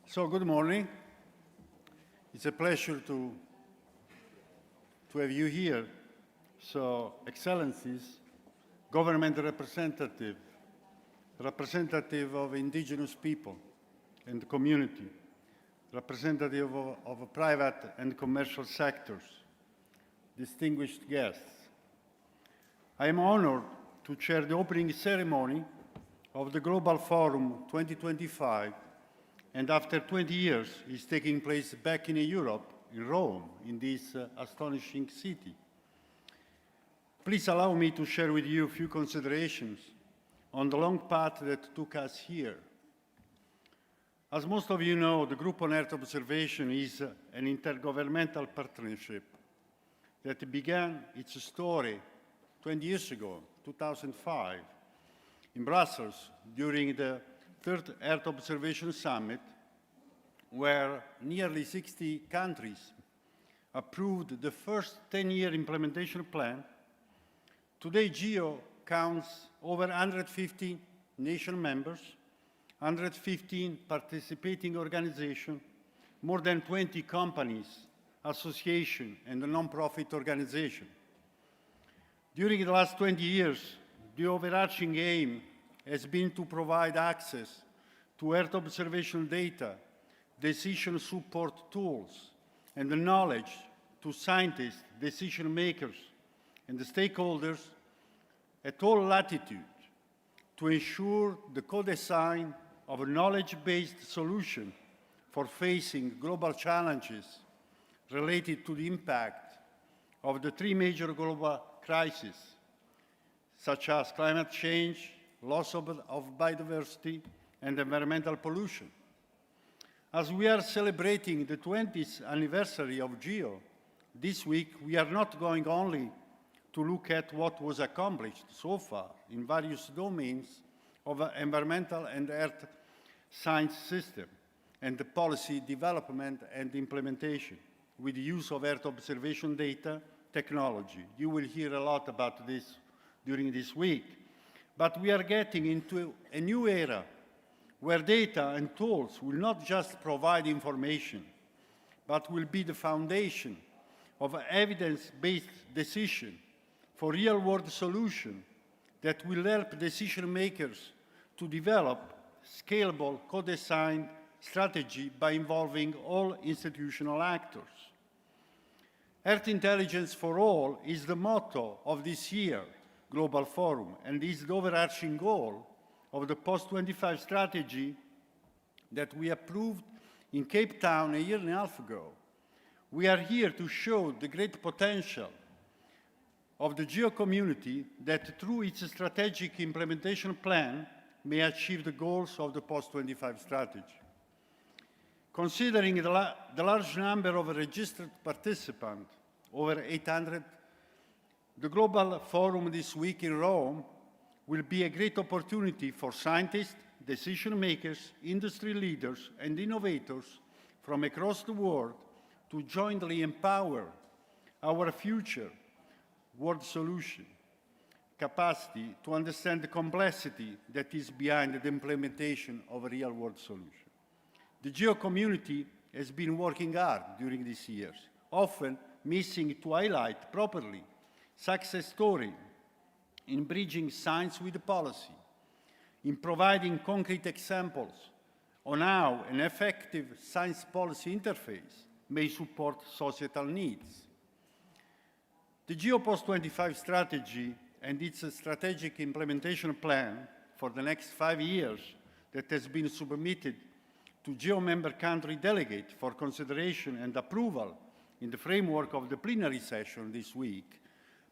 So good morning. It's a pleasure to have you here. So Excellencies, government representative of indigenous people and community, representative of private and commercial sectors, distinguished guests. I am honored to chair the opening ceremony of the Global Forum 2025, and after 20 years, is taking place back in Europe, in Rome, in this astonishing city. Please allow me to share with you a few considerations on the long path that took us here. As most of you know, the Group on Earth Observation is an intergovernmental partnership that began its story 20 years ago, 2005, in Brussels during the Third Earth Observation Summit, where nearly 60 countries approved the first 10-year implementation plan. Today, GEO counts over 150 nation members, 115 participating organizations, more than 20 companies, associations, and a non-profit organization. During the last 20 years, the overarching aim has been to provide access to Earth observation data, decision support tools, and the knowledge to scientists, decision makers, and the stakeholders at all latitude to ensure the co-design of a knowledge-based solution for facing global challenges related to the impact of the three major global crises, such as climate change, loss of biodiversity, and environmental pollution. As we are celebrating the 20th anniversary of GEO, this week we are not going only to look at what was accomplished so far in various domains of environmental and earth science system and the policy development and implementation with the use of Earth observation data technology. You will hear a lot about this during this week. But we are getting into a new era where data and tools will not just provide information, but will be the foundation of evidence-based decision for real-world solutions that will help decision makers to develop scalable, co-designed strategy by involving all institutional actors. Earth Intelligence for All is the motto of this year Global Forum and is the overarching goal of the post-25 strategy that we approved in Cape Town a year and a half ago. We are here to show the great potential of the GEO community that through its strategic implementation plan may achieve the goals of the post-25 strategy. Considering the large number of registered participants, over 800, the Global Forum this week in Rome will be a great opportunity for scientists, decision makers, industry leaders, and innovators from across the world to jointly empower our future world solution capacity to understand the complexity that is behind the implementation of a real-world solution. The GEO community has been working hard during these years, often missing to highlight properly success story in bridging science with policy, in providing concrete examples on how an effective science policy interface may support societal needs. The GEO Post-25 strategy and its strategic implementation plan for the next 5 years that has been submitted to GEO member country delegate for consideration and approval in the framework of the plenary session this week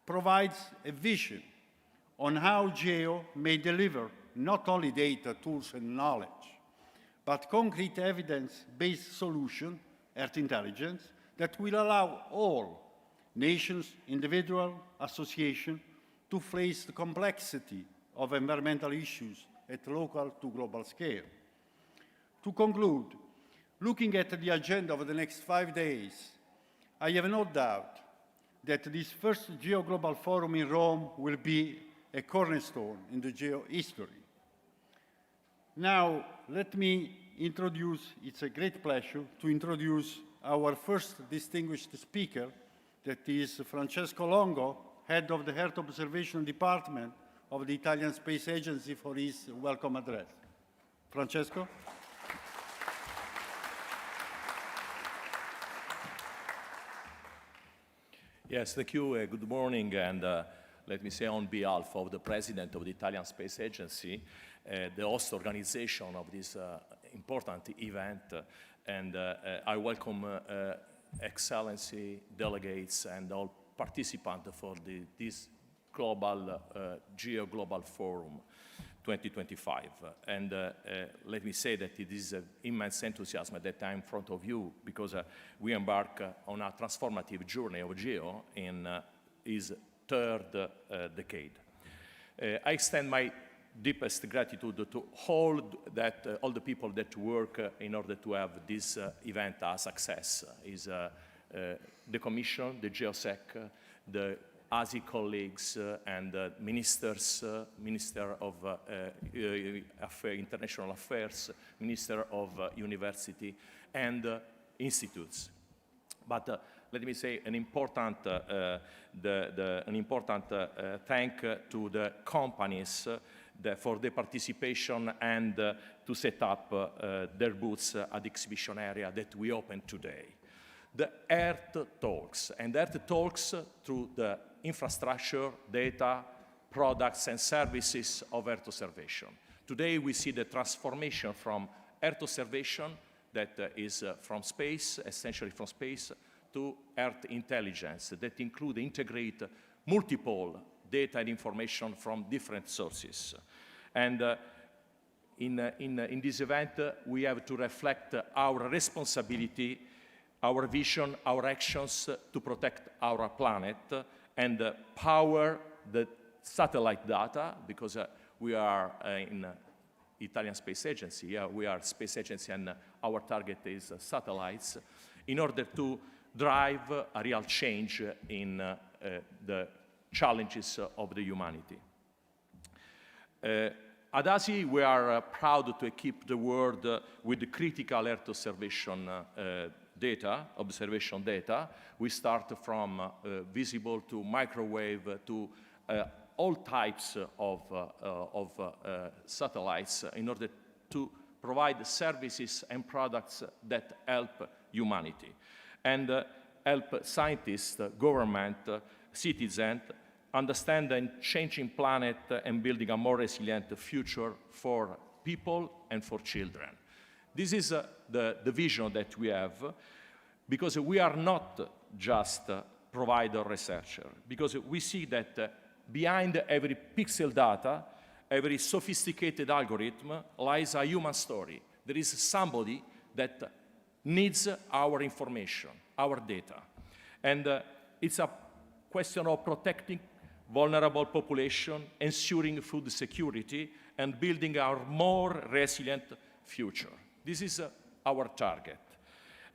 provides a vision on how GEO may deliver not only data, tools, and knowledge, but concrete evidence-based solution, Earth Intelligence, that will allow all nations, individuals, associations to face the complexity of environmental issues at local to global scale. To conclude, looking at the agenda over the next 5 days, I have no doubt that this first GEO Global Forum in Rome will be a cornerstone in the GEO history. Now, let me it's a great pleasure to introduce our first distinguished speaker, that is Francesco Longo, head of the Earth Observation Department of the Italian Space Agency, for his welcome address. Francesco? Yes, thank you. Good morning, and let me say on behalf of the President of the Italian Space Agency, the host organization of this important event, and I welcome Excellency, delegates, and all participants for this global GEO Global Forum 2025. And let me say that it is immense enthusiasm that I'm in front of you, because we embark on a transformative journey of GEO in its third decade. I extend my deepest gratitude to all the people that work in order to have this event a success. Is the Commission, the GeoSec, the ASI colleagues, and ministers, Minister of International Affairs, Minister of University, and institutes. But let me say an important thank to the companies for their participation and to set up their booths at the exhibition area that we opened today. The Earth Talks, and Earth Talks through the infrastructure, data, products, and services of Earth observation. Today we see the transformation from Earth observation, that is from space, essentially from space, to Earth intelligence, that integrate multiple data and information from different sources. And in this event, we have to reflect our responsibility, our vision, our actions to protect our planet and power the satellite data, because we are in Italian Space Agency, we are space agency, and our target is satellites, in order to drive a real change in the challenges of the humanity. At ASI, we are proud to equip the world with the critical Earth observation observation data. We start from visible to microwave to all types of satellites, in order to provide services and products that help humanity and help scientists, government, citizens understand the changing planet and building a more resilient future for people and for children. This is the vision that we have, because we are not just a provider researcher, because we see that behind every pixel data, every sophisticated algorithm lies a human story. There is somebody that needs our information, our data. And it's a question of protecting vulnerable population, ensuring food security, and building our more resilient future. This is our target.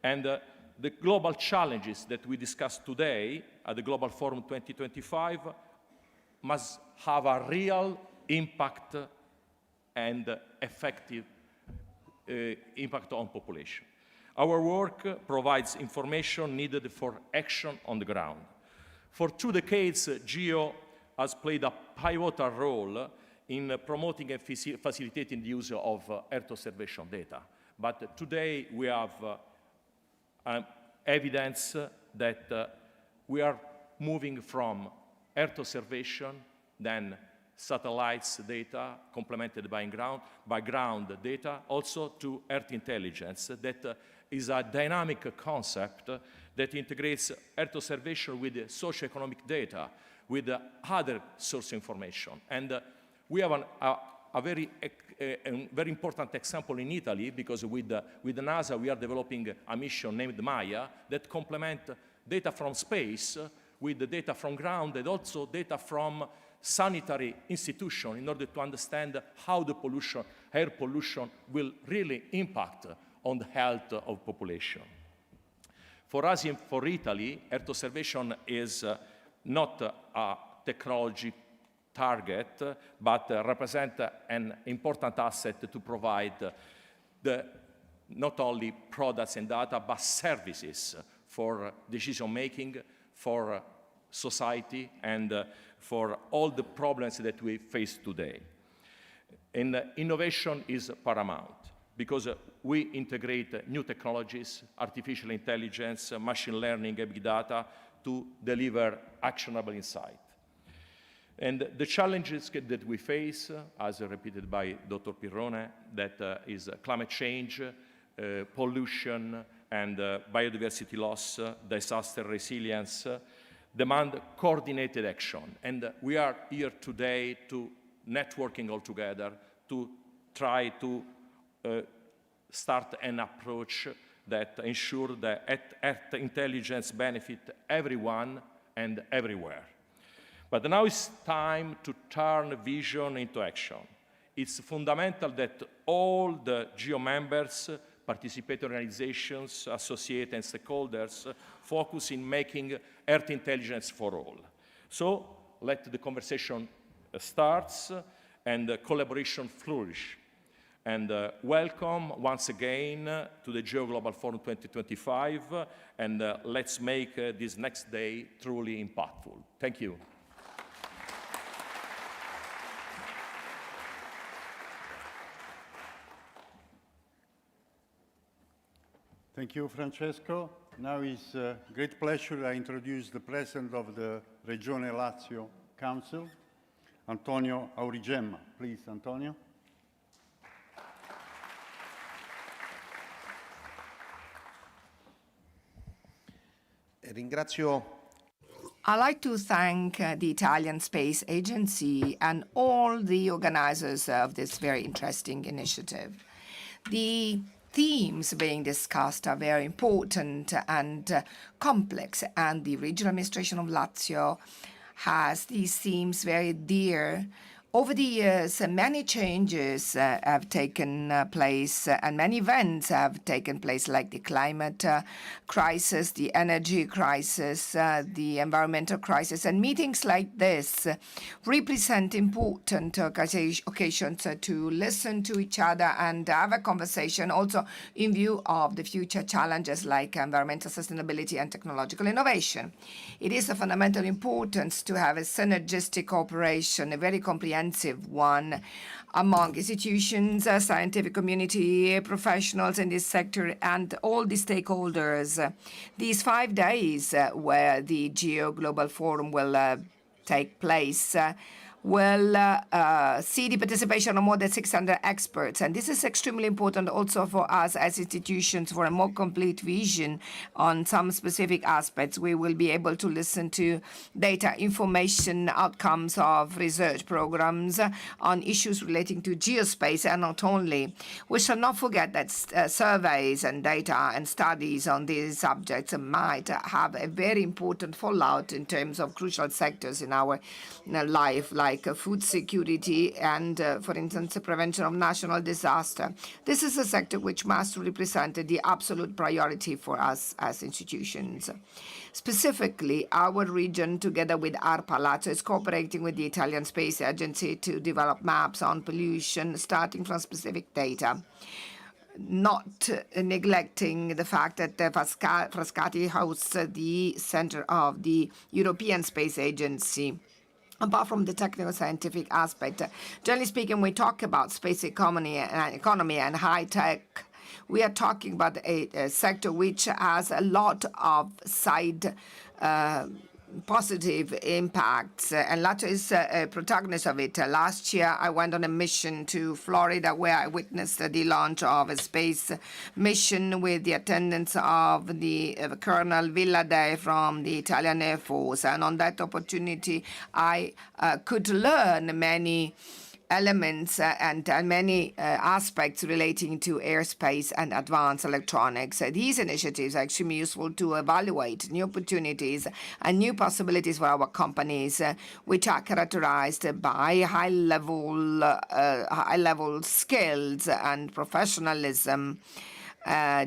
And the global challenges that we discussed today at the Global Forum 2025 must have a real impact and effective impact on population. Our work provides information needed for action on the ground. For 2 decades, GEO has played a pivotal role in promoting and facilitating the use of Earth observation data. But today we have evidence that we are moving from Earth observation, then satellites data complemented by ground data, also to Earth intelligence. That is a dynamic concept that integrates Earth observation with socio-economic data, with other source information. And we have a very important example in Italy, because with NASA we are developing a mission named Maya that complement data from space with the data from ground, and also data from sanitary institutions, in order to understand how the pollution, air pollution, will really impact on the health of population. For us, for Italy, Earth observation is not a technology target, but represent an important asset to provide the not only products and data, but services for decision-making, for society, and for all the problems that we face today. And innovation is paramount, because we integrate new technologies, artificial intelligence, machine learning, and big data to deliver actionable insight. And the challenges that we face, as repeated by Dr. Pirrone, that is climate change, pollution, and biodiversity loss, disaster resilience, demand coordinated action. And we are here today to networking all together to try to start an approach that ensure that Earth intelligence benefit everyone and everywhere. But now it's time to turn vision into action. It's fundamental that all the GEO members, participatory organizations, associates, and stakeholders focus in making Earth intelligence for all. So let the conversation start and collaboration flourish. And welcome once again to the GEO Global Forum 2025, and let's make this next day truly impactful. Thank you. Thank you, Francesco. Now it's a great pleasure I introduce the President of the Regione Lazio Council, Antonio Aurigemma. Please, Antonio. I'd like to thank the Italian Space Agency and all the organizers of this very interesting initiative. The themes being discussed are very important and complex, and the Regional Administration of Lazio has these themes very dear. Over the years, many changes have taken place and many events have taken place, like the climate crisis, the energy crisis, the environmental crisis. And meetings like this represent important occasions to listen to each other and have a conversation also in view of the future challenges like environmental sustainability and technological innovation. It is of fundamental importance to have a synergistic cooperation, a very comprehensive one among institutions, scientific community, professionals in this sector, and all the stakeholders. These 5 days where the GEO Global Forum will take place will see the participation of more than 600 experts. And this is extremely important also for us as institutions for a more complete vision on some specific aspects. We will be able to listen to data, information, outcomes of research programs on issues relating to geospace, and not only. We shall not forget that surveys and data and studies on these subjects might have a very important fallout in terms of crucial sectors in our life, like food security and, for instance, the prevention of national disaster. This is a sector which must represent the absolute priority for us as institutions. Specifically, our region, together with ARPA Lazio, is cooperating with the Italian Space Agency to develop maps on pollution starting from specific data, not neglecting the fact that Frascati hosts the center of the European Space Agency. Apart from the technical scientific aspect, generally speaking, we talk about space economy and high tech. We are talking about a sector which has a lot of side positive impacts, and Lazio is a protagonist of it. Last year, I went on a mission to Florida where I witnessed the launch of a space mission with the attendance of the Colonel Villadei from the Italian Air Force. And on that opportunity, I could learn many elements and many aspects relating to airspace and advanced electronics. These initiatives are extremely useful to evaluate new opportunities and new possibilities for our companies, which are characterized by high-level skills and professionalism.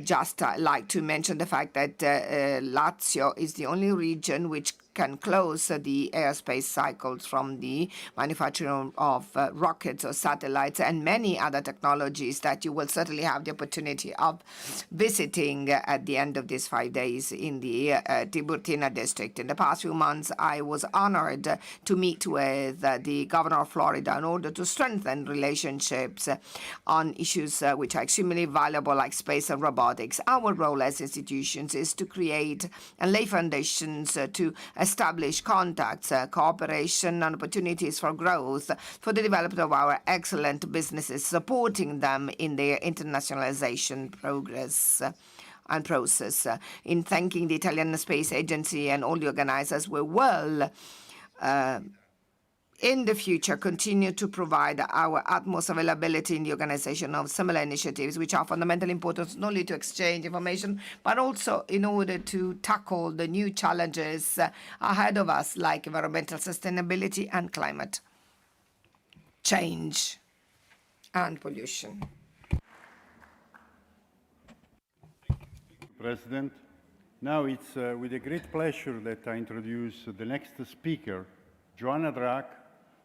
Just like to mention the fact that Lazio is the only region which can close the airspace cycles from the manufacturing of rockets or satellites and many other technologies that you will certainly have the opportunity of visiting at the end of these 5 days in the Tiburtina district. In the past few months, I was honored to meet with the governor of Florida in order to strengthen relationships on issues which are extremely valuable, like space and robotics. Our role as institutions is to create and lay foundations to establish contacts, cooperation, and opportunities for growth for the development of our excellent businesses, supporting them in their internationalization progress and process. In thanking the Italian Space Agency and all the organizers, we will in the future continue to provide our utmost availability in the organization of similar initiatives, which are fundamentally important not only to exchange information, but also in order to tackle the new challenges ahead of us, like environmental sustainability and climate change and pollution. President. Now it's with a great pleasure that I introduce the next speaker, Joanna Drake,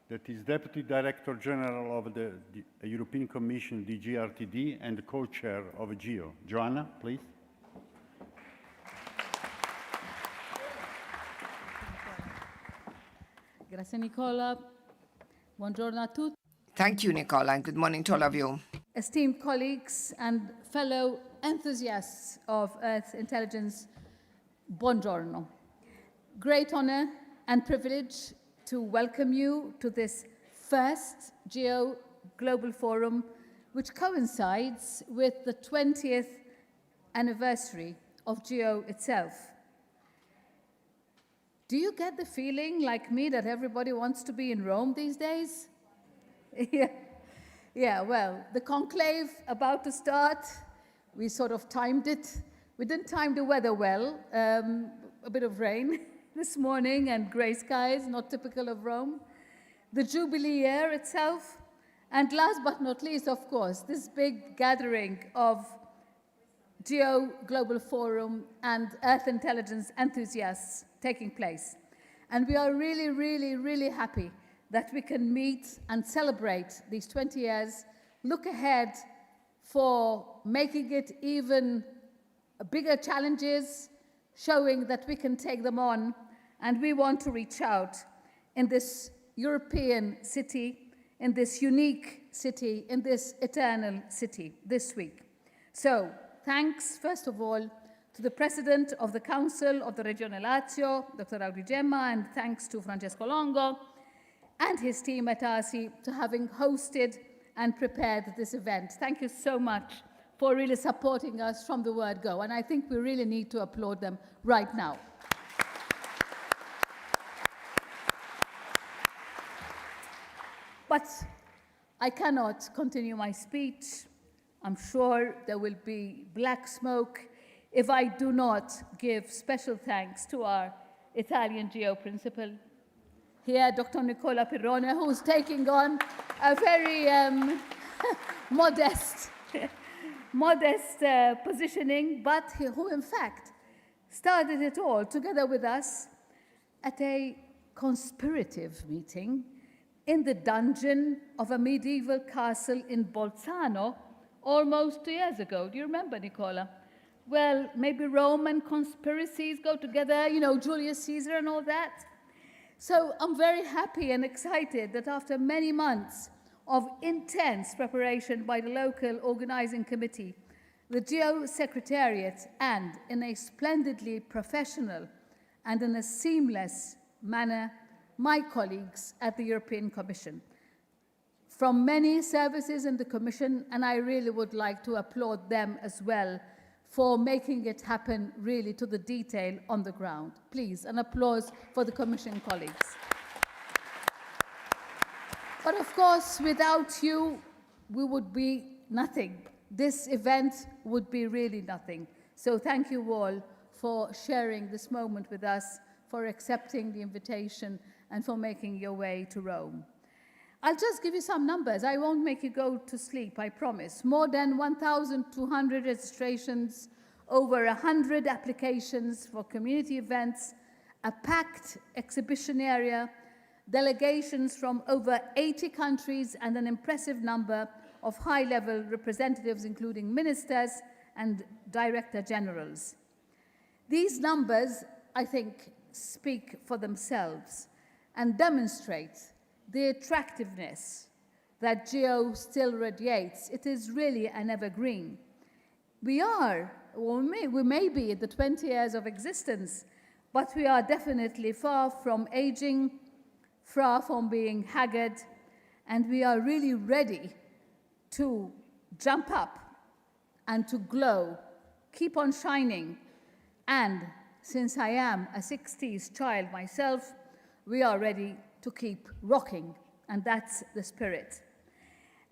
that is Deputy Director General of the European Commission, DG RTD, and co-chair of GEO. Joanna, please. Grazie Nicola. Buongiorno a tutti. Thank you, Nicola, and good morning to all of you. Esteemed colleagues and fellow enthusiasts of Earth intelligence, buongiorno. Great honor and privilege to welcome you to this first GEO Global Forum, which coincides with the 20th anniversary of GEO itself. Do you get the feeling, like me, that everybody wants to be in Rome these days? Yeah, well, the conclave about to start, we sort of timed it. We didn't time the weather well, a bit of rain this morning and gray skies, not typical of Rome. The Jubilee year itself, and last but not least, of course, this big gathering of GEO Global Forum and Earth intelligence enthusiasts taking place. And we are really, really, really happy that we can meet and celebrate these 20 years, look ahead for making it even bigger challenges, showing that we can take them on, and we want to reach out in this European city, in this unique city, in this eternal city this week. So, thanks, first of all, to the President of the Council of the Regione Lazio, Dr. Aurigemma, and thanks to Francesco Longo and his team at ASI to having hosted and prepared this event. Thank you so much for really supporting us from the word go, and I think we really need to applaud them right now. But I cannot continue my speech. I'm sure there will be black smoke if I do not give special thanks to our Italian GEO principal. Here, Dr. Nicola Pirrone, who's taking on a very modest positioning, but who in fact started it all together with us at a conspirative meeting in the dungeon of a medieval castle in Bolzano almost 2 years ago. Do you remember, Nicola? Well, maybe Roman conspiracies go together, you know, Julius Caesar and all that. So I'm very happy and excited that after many months of intense preparation by the local organizing committee, the GEO Secretariat, and in a splendidly professional and in a seamless manner, my colleagues at the European Commission, from many services in the Commission, and I really would like to applaud them as well for making it happen really to the detail on the ground. Please, an applause for the Commission colleagues. But of course, without you, we would be nothing. This event would be really nothing. So thank you all for sharing this moment with us, for accepting the invitation, and for making your way to Rome. I'll just give you some numbers. I won't make you go to sleep, I promise. More than 1,200 registrations, over 100 applications for community events, a packed exhibition area, delegations from over 80 countries, and an impressive number of high-level representatives, including ministers and director generals. These numbers, I think, speak for themselves and demonstrate the attractiveness that GEO still radiates. It is really an evergreen. We are, or we may be at the 20 years of existence, but we are definitely far from aging, far from being haggard, and we are really ready to jump up and to glow, keep on shining. And since I am a 60s child myself, we are ready to keep rocking, and that's the spirit.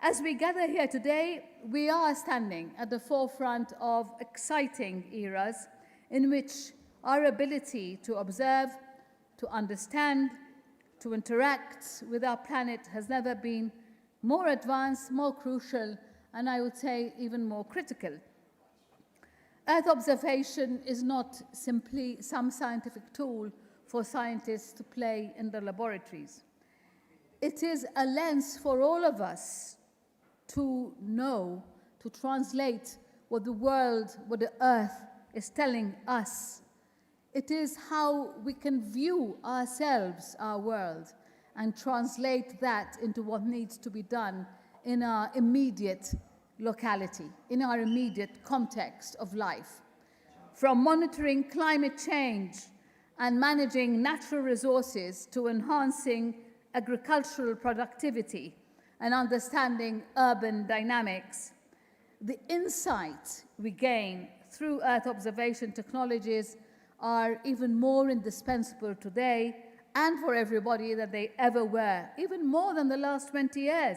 As we gather here today, we are standing at the forefront of exciting eras in which our ability to observe, to understand, to interact with our planet has never been more advanced, more crucial, and I would say even more critical. Earth observation is not simply some scientific tool for scientists to play in the laboratories. It is a lens for all of us to know, to translate what the world, what the Earth is telling us. It is how we can view ourselves, our world, and translate that into what needs to be done in our immediate locality, in our immediate context of life. From monitoring climate change and managing natural resources to enhancing agricultural productivity and understanding urban dynamics, the insight we gain through Earth observation technologies are even more indispensable today and for everybody than they ever were, even more than the last 20 years,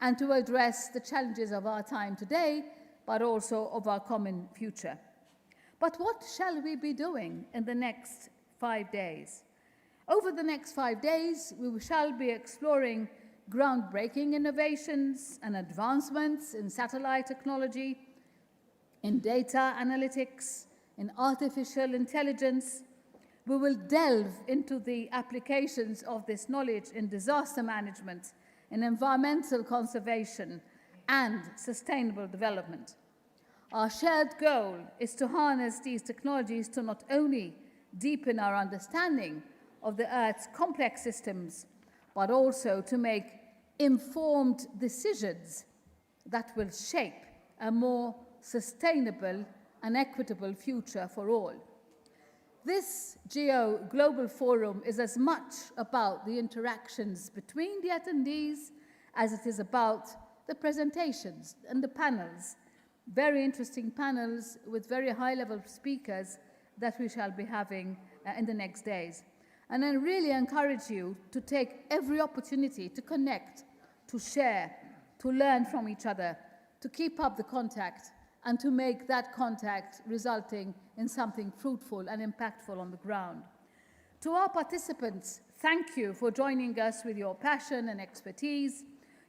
and to address the challenges of our time today, but also of our common future. But what shall we be doing in the next 5 days? Over the next 5 days, we shall be exploring groundbreaking innovations and advancements in satellite technology, in data analytics, in artificial intelligence. We will delve into the applications of this knowledge in disaster management, in environmental conservation, and sustainable development. Our shared goal is to harness these technologies to not only deepen our understanding of the Earth's complex systems, but also to make informed decisions that will shape a more sustainable and equitable future for all. This GEO Global Forum is as much about the interactions between the attendees as it is about the presentations and the panels, very interesting panels with very high-level speakers that we shall be having in the next days. And I really encourage you to take every opportunity to connect, to share, to learn from each other, to keep up the contact, and to make that contact resulting in something fruitful and impactful on the ground. To our participants, thank you for joining us with your passion and expertise.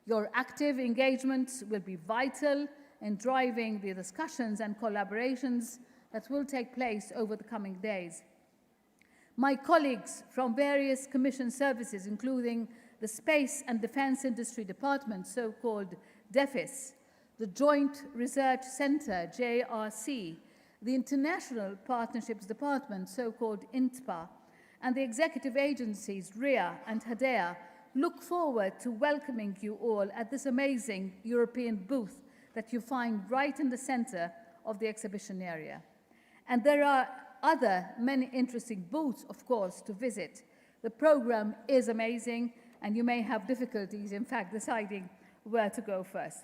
Your active engagement will be vital in driving the discussions and collaborations that will take place over the coming days. My colleagues from various Commission services, including the Space and Defense Industry Department, so-called DEFIS, the Joint Research Center, JRC, the International Partnerships Department, so-called INTPA, and the executive agencies, RIA and HADEA, look forward to welcoming you all at this amazing European booth that you find right in the center of the exhibition area. And there are many interesting booths, of course, to visit. The program is amazing, and you may have difficulties, in fact, deciding where to go first.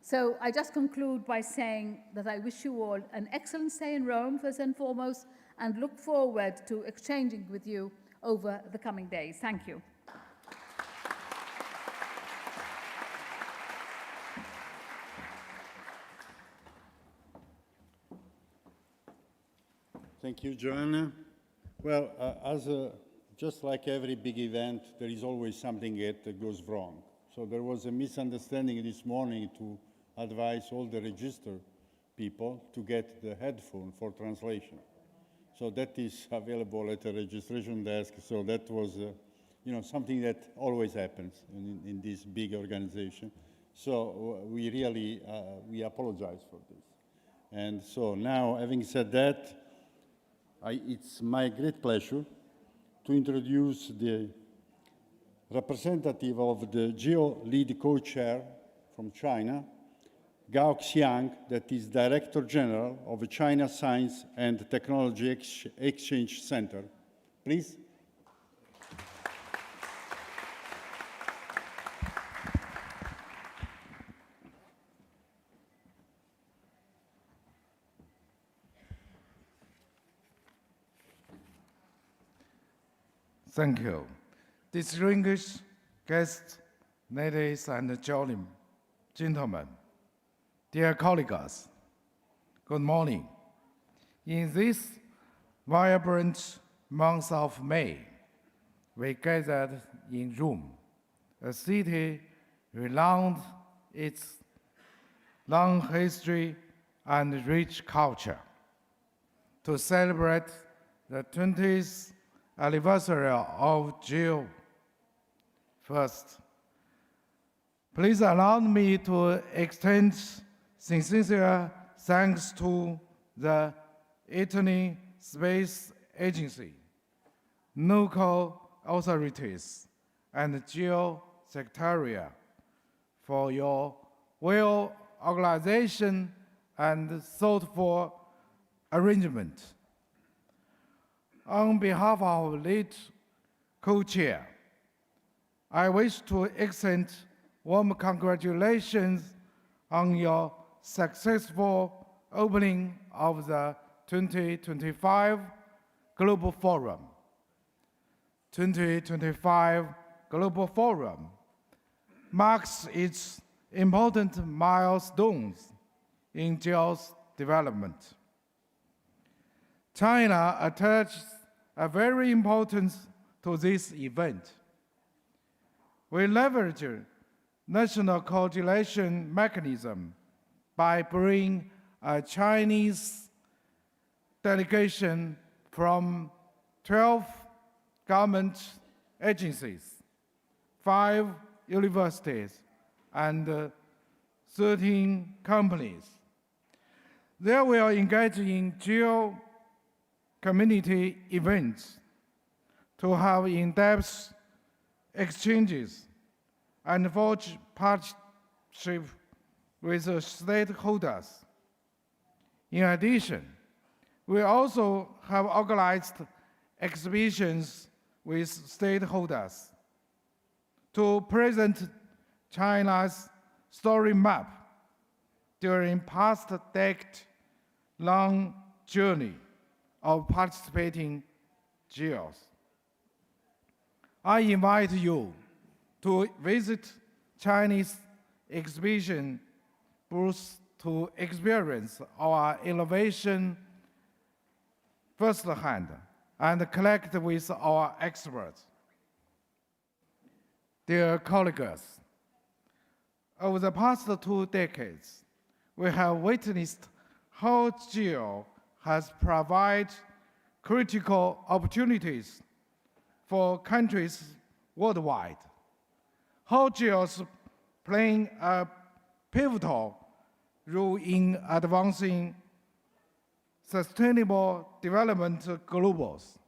So I just conclude by saying that I wish you all an excellent stay in Rome, first and foremost, and look forward to exchanging with you over the coming days. Thank you. Thank you, Joanna. Well, just like every big event, there is always something that goes wrong. So there was a misunderstanding this morning to advise all the register people to get the headphone for translation. So that is available at the registration desk. So that was, something that always happens in this big organization. So we really, we apologize for this. And so now, having said that, it's my great pleasure to introduce the representative of the GEO lead co-chair from China, Xiang, that is Director General of the China Science and Technology Exchange Center. Please. Thank you. Distinguished guests, ladies and gentlemen, dear colleagues, good morning. In this vibrant month of May, we gathered in Rome, a city renowned its long history and rich culture, to celebrate the 20th anniversary of GEO. First, please allow me to extend sincere thanks to the Italy Space Agency, local authorities, and GEO Secretariat for your well-organization and thoughtful arrangement. On behalf of our lead co-chair, I wish to extend warm congratulations on your successful opening of the 2025 Global Forum. 2025 Global Forum marks its important milestones in GEO's development. China attaches a very importance to this event. We leverage national coordination mechanism by bringing a Chinese delegation from 12 government agencies, 5 universities, and 13 companies. They will engage in GEO community events to have in-depth exchanges and forge partnership with stakeholders. In addition, we also have organized exhibitions with stakeholders to present China's story map during past decade-long journey of participating GEOs. I invite you to visit Chinese exhibition booths to experience our innovation firsthand and collect with our experts. Dear colleagues, over the past 2 decades, we have witnessed how GEO has provided critical opportunities for countries worldwide. How GEO is playing a pivotal role in advancing sustainable development goals,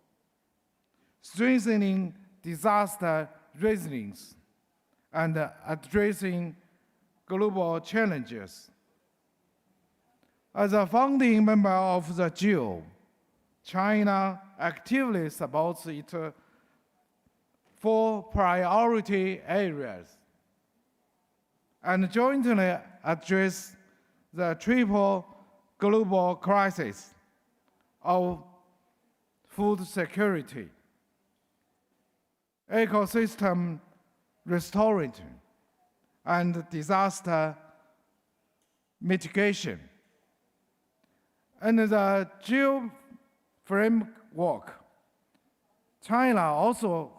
strengthening disaster resilience, and addressing global challenges. As a founding member of the GEO, China actively supports its 4 priority areas and jointly address the triple global crisis of food security, ecosystem restoration, and disaster mitigation. Under the GEO framework, China also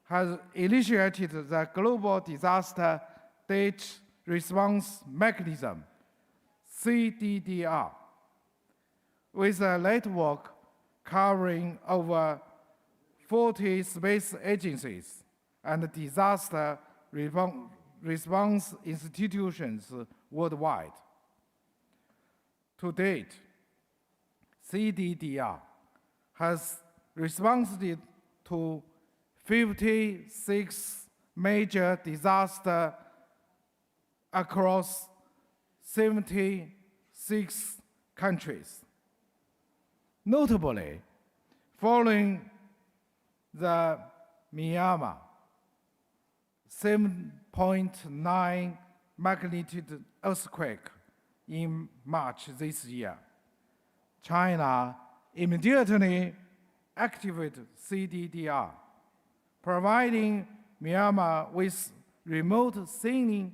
has initiated the Global Disaster Date Response Mechanism, CDDR, with a network covering over 40 space agencies and disaster response institutions worldwide. To date, CDDR has responded to 56 major disasters across 76 countries. Notably, following the Myanmar 7.9 magnitude earthquake in March this year, China immediately activated CDDR, providing Myanmar with remote sensing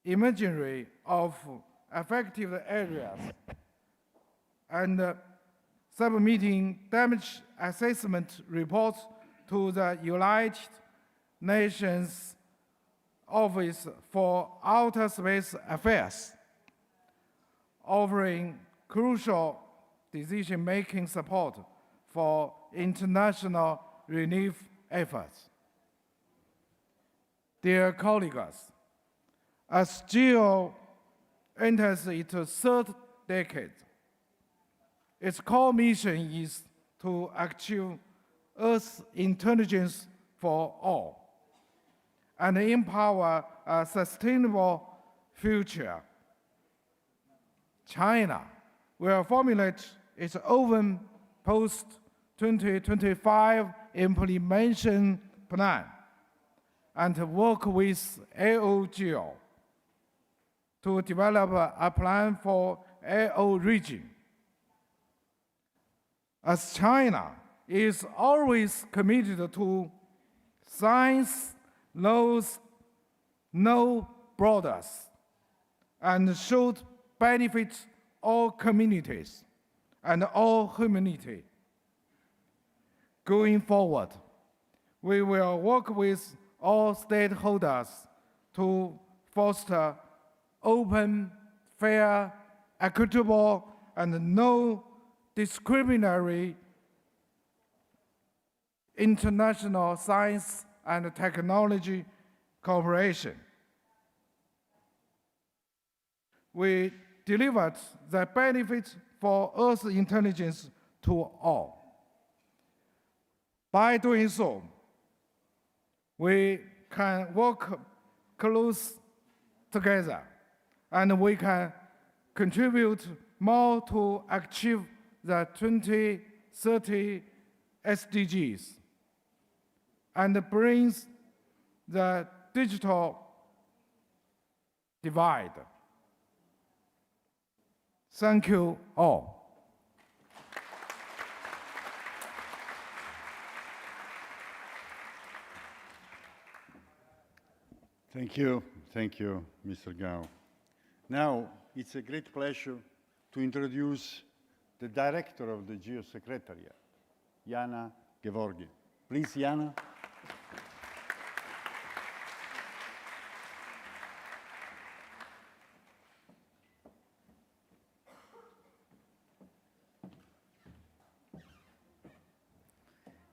imagery of affected areas and submitting damage assessment reports to the United Nations Office for Outer Space Affairs, offering crucial decision-making support for international relief efforts. Dear colleagues, as GEO enters its third decade, its core mission is to achieve Earth intelligence for all and empower a sustainable future. China will formulate its own post-2025 implementation plan and work with AOGEO to develop a plan for AO region. As China is always committed to science knows no borders and should benefit all communities and all humanity. Going forward, we will work with all stakeholders to foster open, fair, equitable, and no discriminatory international science and technology cooperation. We delivered the benefits for Earth intelligence to all. By doing so, we can work close together and we can contribute more to achieve the 2030 SDGs and brings the digital divide. Thank you all. Thank you, Mr. Gao. Now, it's a great pleasure to introduce the director of the GEO Secretariat, Yana Gevorgyan. Please, Yana.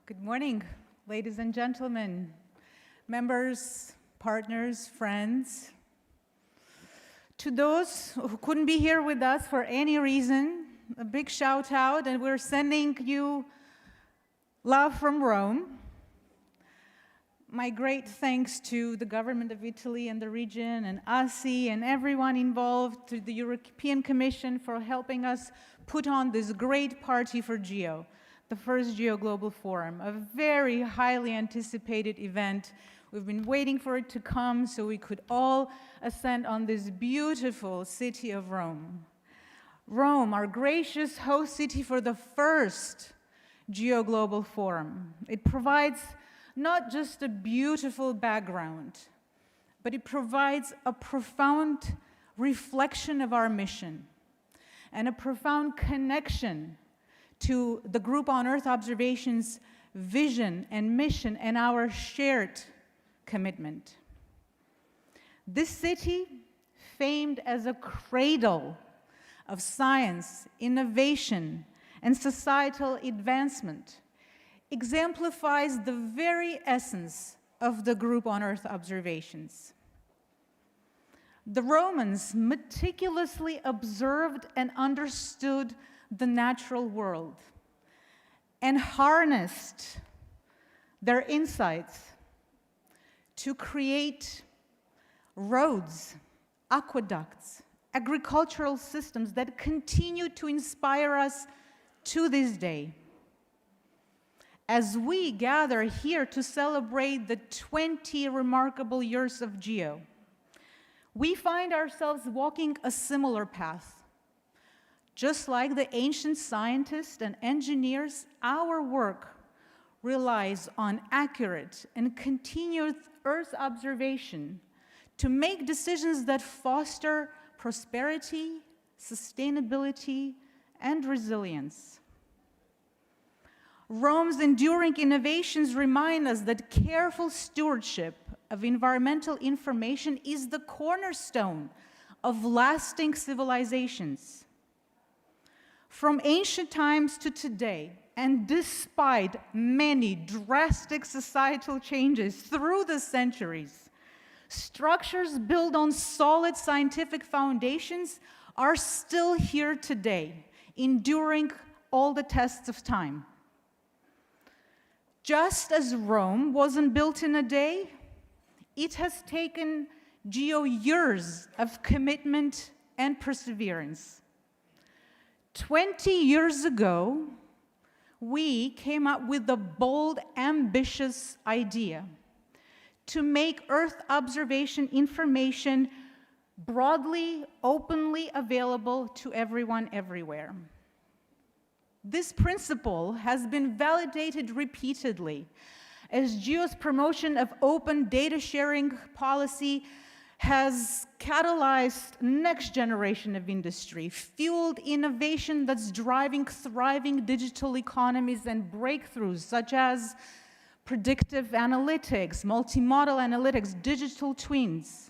Good morning, ladies and gentlemen, members, partners, friends. To those who couldn't be here with us for any reason, a big shout out, and we're sending you love from Rome. My great thanks to the government of Italy and the region and ASI and everyone involved, to the European Commission for helping us put on this great party for GEO, the first GEO Global Forum, a very highly anticipated event. We've been waiting for it to come so we could all ascend on this beautiful city of Rome. Rome, our gracious host city for the first GEO Global Forum. It provides not just a beautiful background, but it provides a profound reflection of our mission and a profound connection to the Group on Earth Observation's vision and mission and our shared commitment. This city, famed as a cradle of science, innovation, and societal advancement exemplifies the very essence of the group on Earth observations. The Romans meticulously observed and understood the natural world and harnessed their insights to create roads, aqueducts, agricultural systems that continue to inspire us to this day. As we gather here to celebrate the 20 remarkable years of GEO, we find ourselves walking a similar path. Just like the ancient scientists and engineers, our work relies on accurate and continuous Earth observation to make decisions that foster prosperity, sustainability, and resilience. Rome's enduring innovations remind us that careful stewardship of environmental information is the cornerstone of lasting civilizations. From ancient times to today, and despite many drastic societal changes through the centuries, structures built on solid scientific foundations are still here today, enduring all the tests of time. Just as Rome wasn't built in a day, it has taken GEO years of commitment and perseverance. 20 years ago, we came up with a bold, ambitious idea to make Earth observation information broadly, openly available to everyone, everywhere. This principle has been validated repeatedly as GEO's promotion of open data sharing policy has catalyzed next generation of industry, fueled innovation that's driving thriving digital economies and breakthroughs such as predictive analytics, multimodal analytics, digital twins.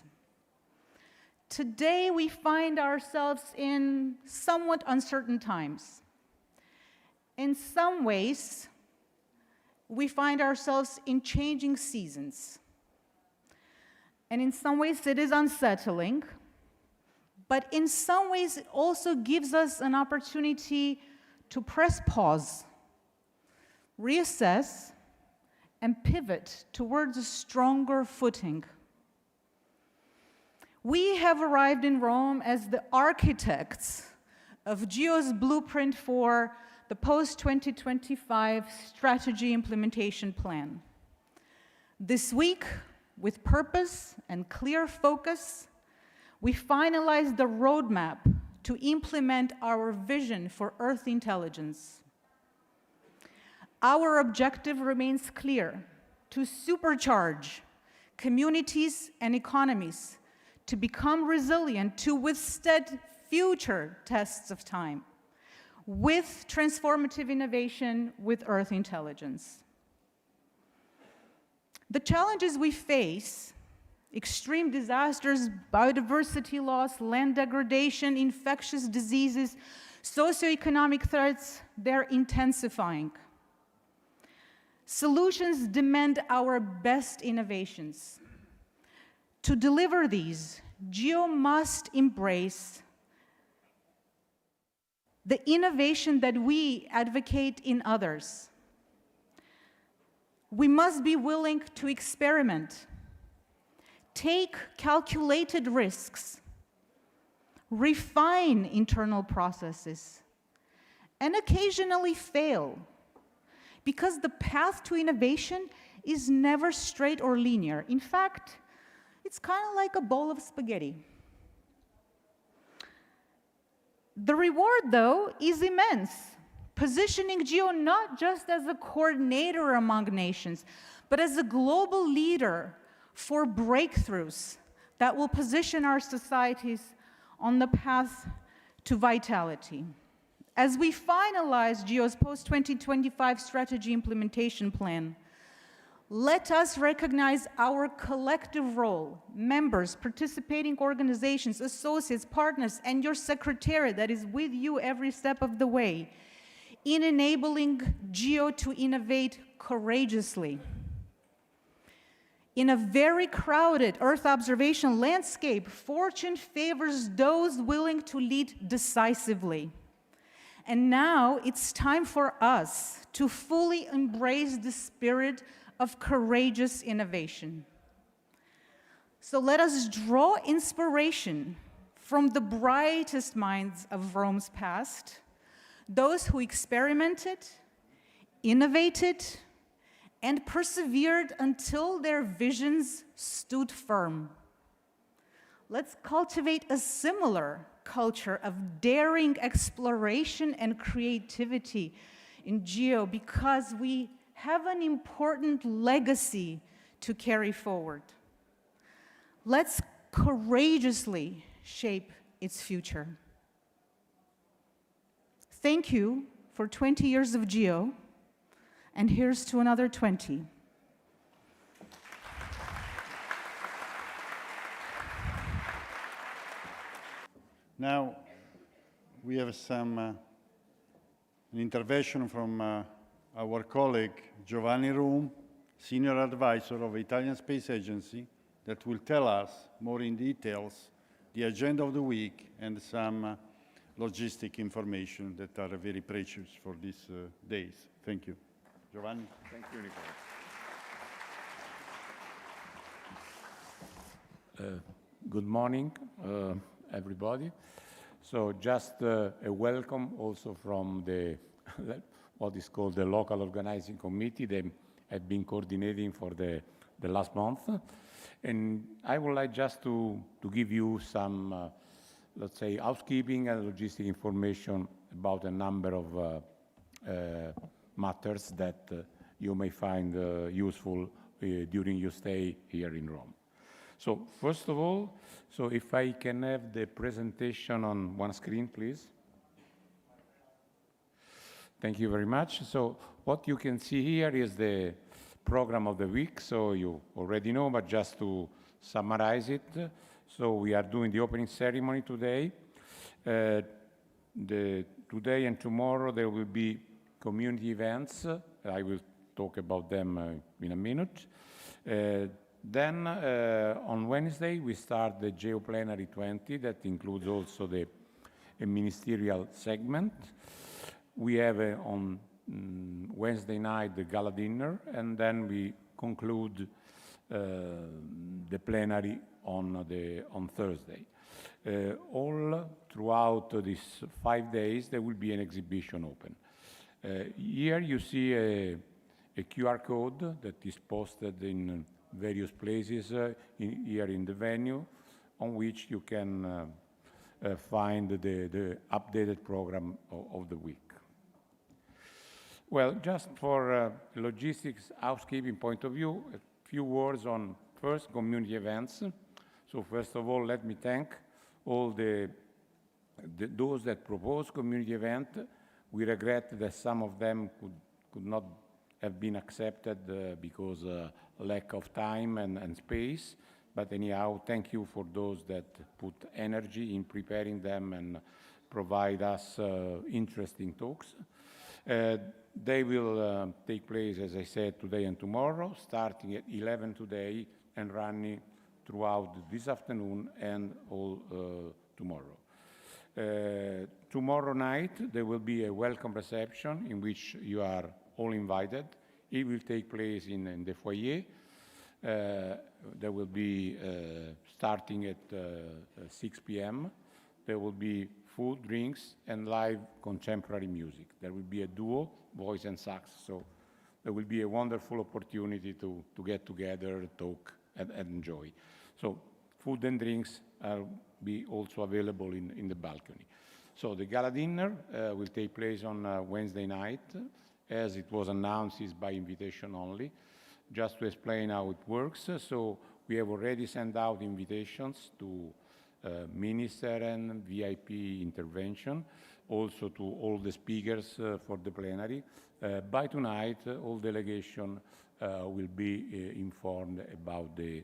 Today, we find ourselves in somewhat uncertain times. In some ways, we find ourselves in changing seasons. And in some ways, it is unsettling. But in some ways, it also gives us an opportunity to press pause, reassess, and pivot towards a stronger footing. We have arrived in Rome as the architects of GEO's blueprint for the post-2025 strategy implementation plan. This week, with purpose and clear focus, we finalized the roadmap to implement our vision for Earth intelligence. Our objective remains clear: to supercharge communities and economies to become resilient, to withstand future tests of time with transformative innovation with Earth intelligence. The challenges we face, extreme disasters, biodiversity loss, land degradation, infectious diseases, socioeconomic threats, they're intensifying. Solutions demand our best innovations. To deliver these, GEO must embrace the innovation that we advocate in others. We must be willing to experiment, take calculated risks, refine internal processes, and occasionally fail, because the path to innovation is never straight or linear. In fact, it's kind of like a bowl of spaghetti. The reward, though, is immense, positioning GEO not just as a coordinator among nations, but as a global leader for breakthroughs that will position our societies on the path to vitality. As we finalize GEO's post-2025 strategy implementation plan, let us recognize our collective role, members, participating organizations, associates, partners, and your secretariat that is with you every step of the way, in enabling GEO to innovate courageously. In a very crowded Earth observation landscape, fortune favors those willing to lead decisively. And now it's time for us to fully embrace the spirit of courageous innovation. So let us draw inspiration from the brightest minds of Rome's past, those who experimented, innovated, and persevered until their visions stood firm. Let's cultivate a similar culture of daring exploration and creativity in GEO, because we have an important legacy to carry forward. Let's courageously shape its future. Thank you for 20 years of GEO, and here's to another 20. Now, we have an intervention from our colleague Giovanni, Senior Advisor of Italian Space Agency, that will tell us more in details the agenda of the week and some logistic information that are very precious for these days. Thank you. Giovanni. Thank you, Nicola. Good morning, everybody. So just a welcome also from the what is called the local organizing committee. They have been coordinating for the last month. And I would like just to give you some, let's say, housekeeping and logistic information about a number of matters that you may find useful during your stay here in Rome. So first of all, so if I can have the presentation on one screen, please. Thank you very much. So what you can see here is the program of the week, so you already know, but just to summarize it. So we are doing the opening ceremony today. Today and tomorrow there will be community events. I will talk about them in a minute. Then on Wednesday we start the GEO Plenary 20, that includes also a ministerial segment. We have on Wednesday night the gala dinner, and then we conclude the plenary on Thursday. All throughout these 5 days there will be an exhibition open. Here you see a QR code that is posted in various places here in the venue, on which you can find the updated program of the week. Well, just for logistics housekeeping point of view, a few words on first community events. So first of all, let me thank all those that propose community event. We regret that some of them could not have been accepted because lack of time and space. But anyhow, thank you for those that put energy in preparing them and provide us interesting talks. They will take place, as I said, today and tomorrow, starting at 11 today and running throughout this afternoon and all tomorrow. Tomorrow night, there will be a welcome reception in which you are all invited. It will take place in the foyer. There will be, starting at 6 p.m., there will be food, drinks, and live contemporary music. There will be a duo, voice and sax, so there will be a wonderful opportunity to get together, talk, and enjoy. So food and drinks will be also available in the balcony. So the gala dinner will take place on Wednesday night. As it was announced, is by invitation only. Just to explain how it works, so we have already sent out invitations to minister and VIP intervention, also to all the speakers for the plenary. By tonight, all delegation will be informed about the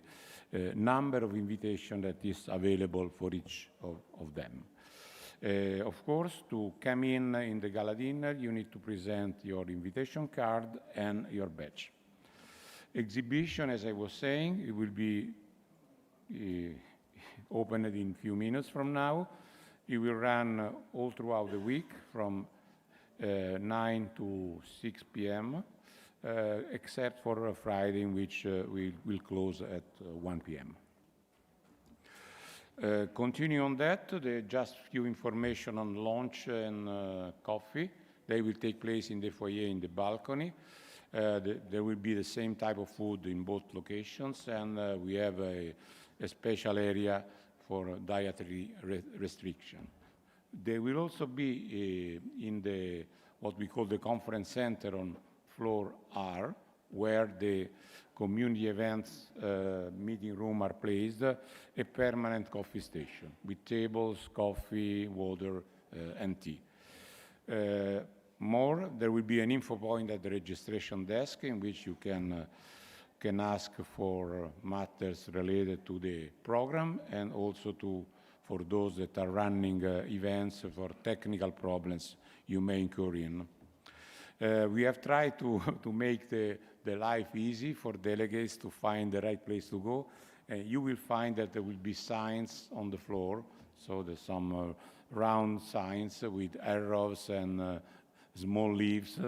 number of invitations that is available for each of them. Of course, to come in the gala dinner, you need to present your invitation card and your badge. Exhibition, as I was saying, it will be opened in a few minutes from now. It will run all throughout the week from 9 to 6 p.m., except for Friday, in which we will close at 1 p.m. Continue on that, just few information on lunch and coffee. They will take place in the foyer in the balcony. There will be the same type of food in both locations, and we have a special area for dietary restriction. There will also be in the what we call the conference center on floor R, where the community events meeting room are placed, a permanent coffee station with tables, coffee, water, and tea. More, there will be an info point at the registration desk in which you can ask for matters related to the program and also for those that are running events for technical problems you may incur in. We have tried to make the life easy for delegates to find the right place to go. You will find that there will be signs on the floor, so there's some round signs with arrows and small leaves.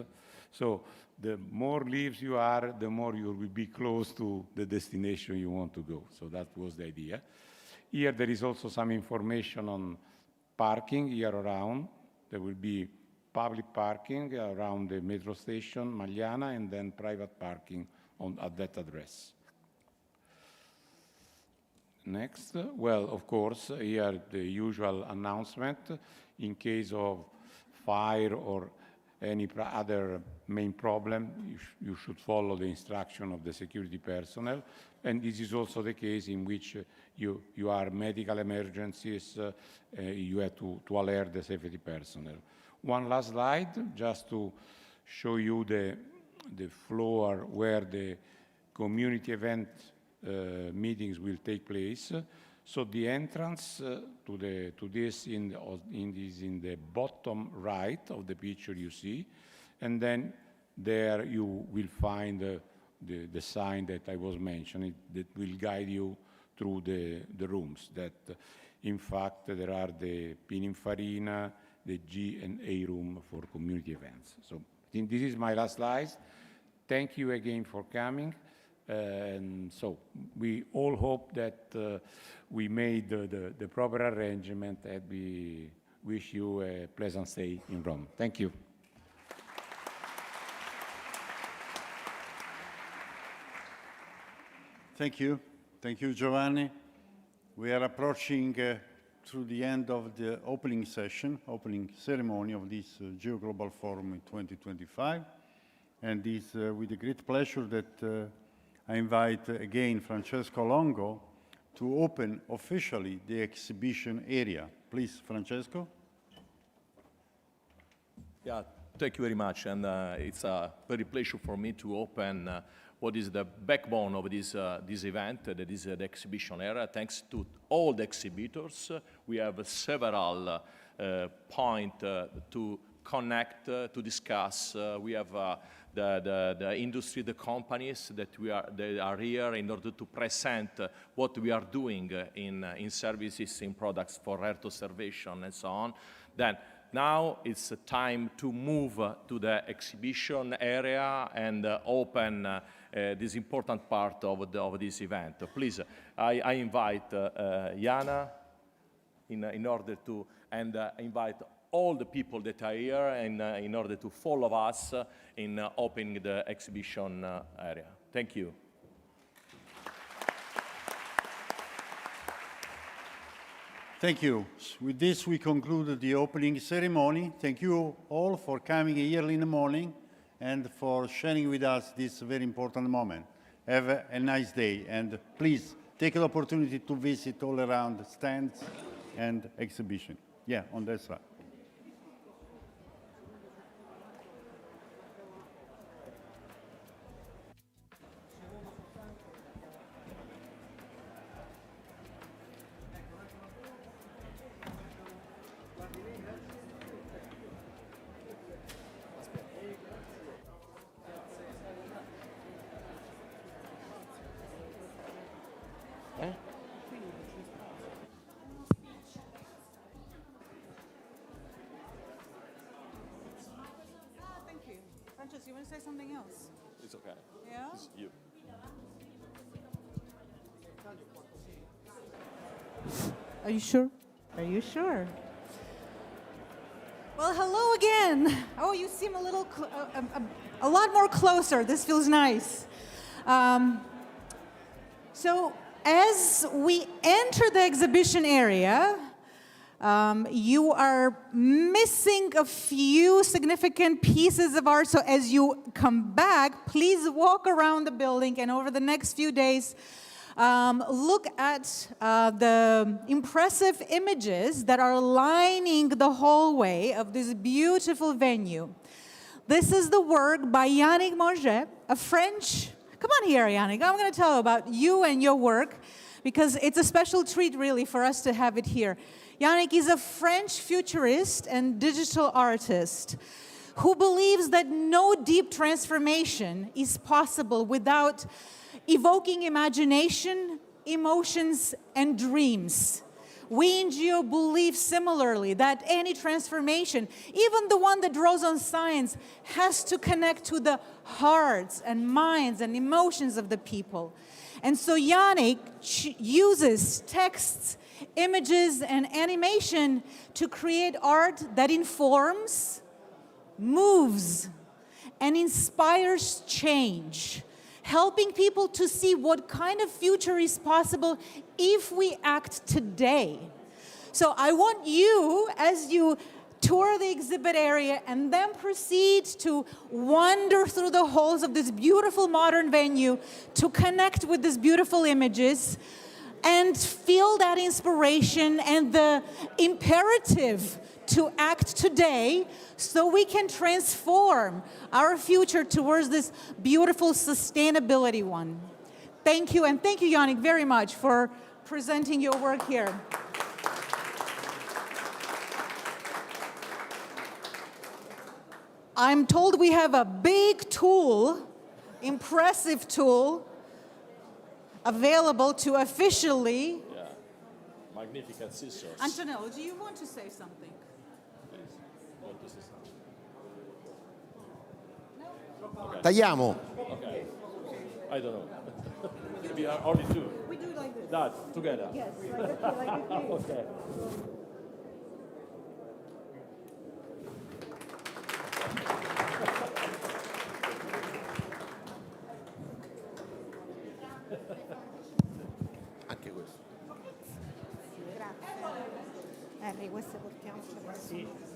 So the more leaves you are, the more you will be close to the destination you want to go. So that was the idea. Here there is also some information on parking year around. There will be public parking around the metro station, Magliana, and then private parking at that address. Next, well, of course, here the usual announcement. In case of fire or any other main problem, you should follow the instruction of the security personnel. And this is also the case in which you are medical emergencies, you have to alert the safety personnel. One last slide, just to show you the floor where the community event meetings will take place. So the entrance to this is in the bottom right of the picture you see, and then there you will find the sign that I was mentioning that will guide you through the rooms. That, in fact, there are the Pininfarina, the G&A room for community events. So I think this is my last slide. Thank you again for coming. And so we all hope that we made the proper arrangement, and we wish you a pleasant stay in Rome. Thank you. Thank you. Thank you, Giovanni. We are approaching through the end of the opening session, opening ceremony of this GEO Global Forum in 2025. And it's with a great pleasure that I invite again Francesco Longo to open officially the exhibition area. Please, Francesco. Yeah, thank you very much. And it's a very pleasure for me to open what is the backbone of this event, that is the exhibition area. Thanks to all the exhibitors, we have several points to connect, to discuss. We have the industry, the companies that are here in order to present what we are doing in services, in products for Earth observation and so on. Then now it's time to move to the exhibition area and open this important part of this event. Please, I invite Yana in order to, and invite all the people that are here and in order to follow us in opening the exhibition area. Thank you. Thank you. With this, we conclude the opening ceremony. Thank you all for coming here in the morning and for sharing with us this very important moment. Have a nice day, and please take the opportunity to visit all around stands and exhibition. Yeah, on that side. Francesco, you want to say something else? It's okay. Yeah? It's you. Are you sure? Are you sure? Well, hello again. Oh, you seem a lot more closer. This feels nice. So, as we enter the exhibition area, you are missing a few significant pieces of art. So, as you come back, please walk around the building, and over the next few days, look at the impressive images that are lining the hallway of this beautiful venue. This is the work by Yannick Monget, a French. Come on here, Yannick. I'm going to tell about you and your work because it's a special treat, really, for us to have it here. Yannick is a French futurist and digital artist who believes that no deep transformation is possible without evoking imagination, emotions, and dreams. We in GEO believe similarly that any transformation, even the one that draws on science, has to connect to the hearts and minds and emotions of the people. And so Yannick uses texts, images, and animation to create art that informs, moves, and inspires change, helping people to see what kind of future is possible if we act today. So I want you, as you tour the exhibit area and then proceed to wander through the halls of this beautiful modern venue, to connect with these beautiful images and feel that inspiration and the imperative to act today so we can transform our future towards this beautiful sustainability one. Thank you, and thank you, Yannick, very much for presenting your work here. I'm told we have a big tool, impressive tool, available to officially... Yeah. Magnificent scissors. Antonello, do you want to say something? Tagliamo. Okay. I don't know. We are only two. We do like this. That, together. Yes, like this. Okay. Anche questo. Grazie. Harry, queste portiamoci adesso.